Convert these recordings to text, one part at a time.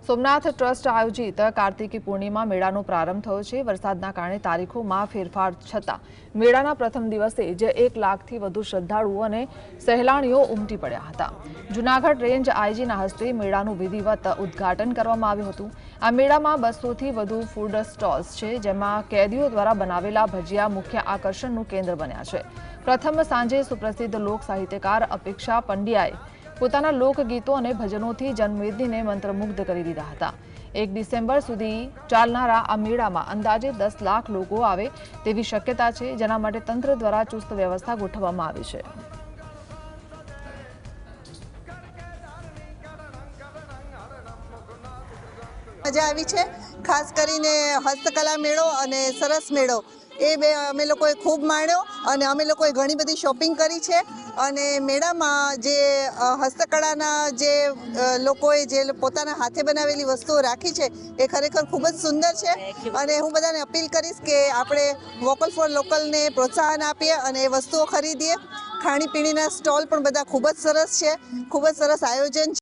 Somnath trust આયોજિત કાર્તિકી પૂર્ણિમા મેળાનો પ્રારંભ થયો છે। વરસાદના કારણે તારીખોમાં ફેરફાર છતાં મેળાના પ્રથમ દિવસે જ 1 લાખથી વધુ શ્રદ્ધાળુઓ અને સહેલાણીઓ ઉમટી પડ્યા હતા। જૂનાગઢ રેન્જ આઈજીના હસ્તે મેળાનું વિધિવત ઉદ્ઘાટન કરવામાં આવ્યું હતું। આ મેળામાં 200થી વધુ ફૂડ સ્ટોલ્સ છે, જેમાં કેદીઓ દ્વારા બનાવેલા ભજીયા મુખ્ય આકર્ષણનું કેન્દ્ર બન્યા છે। પ્રથમ સાંજે સુપ્રસિદ્ધ લોક સાહિત્યકાર અપેક્ષા પંડ્યાએ પોતાના લોકગીતો અને ભજનોથી જનમેદનીને મંત્રમુગ્ધ કરી દીધા હતા। 1 ડિસેમ્બર સુધી ચાલનારા આ મેળામાં અંદાજે 10 લાખ લોકો આવે તેવી શક્યતા છે, જેના માટે તંત્ર દ્વારા ચુસ્ત વ્યવસ્થા ગોઠવવામાં આવી છે। મજા આવી છે। ખાસ કરીને હસ્તકલા મેળો અને સરસ મેળો એ બે અમે લોકોએ ખૂબ માણ્યો અને અમે લોકોએ ઘણી બધી શોપિંગ કરી છે। અને મેળામાં જે હસ્તકળાના જે લોકોએ જે પોતાના હાથે બનાવેલી વસ્તુઓ રાખી છે એ ખરેખર ખૂબ જ સુંદર છે। અને હું બધાને અપીલ કરીશ કે આપણે વોકલ ફોર લોકલને પ્રોત્સાહન આપીએ અને એ વસ્તુઓ ખરીદીએ। ખાણીપીણીના સ્ટોલ પણ બધા ખૂબ જ સરસ છે, ખૂબ જ સરસ આયોજન છે।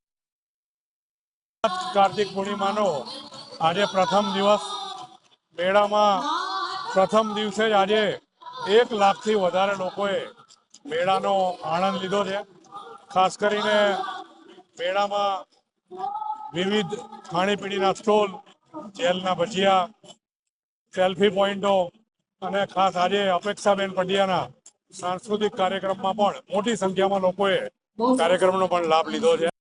કાર્તિક પૂર્ણિમાનો આજે પ્રથમ દિવસ। મેળામાં પ્રથમ દિવસે જ આજે 1 લાખથી વધારે લોકોએ મેળાનો આનંદ લીધો છે। ખાસ કરીને મેળામાં વિવિધ ખાણીપીણીના સ્ટોલ, જેલના ભજીયા, સેલ્ફી પોઈન્ટો અને ખાસ આજે અપેક્ષાબેન પંડ્યાના સાંસ્કૃતિક કાર્યક્રમમાં પણ મોટી સંખ્યામાં લોકોએ કાર્યક્રમનો પણ લાભ લીધો છે।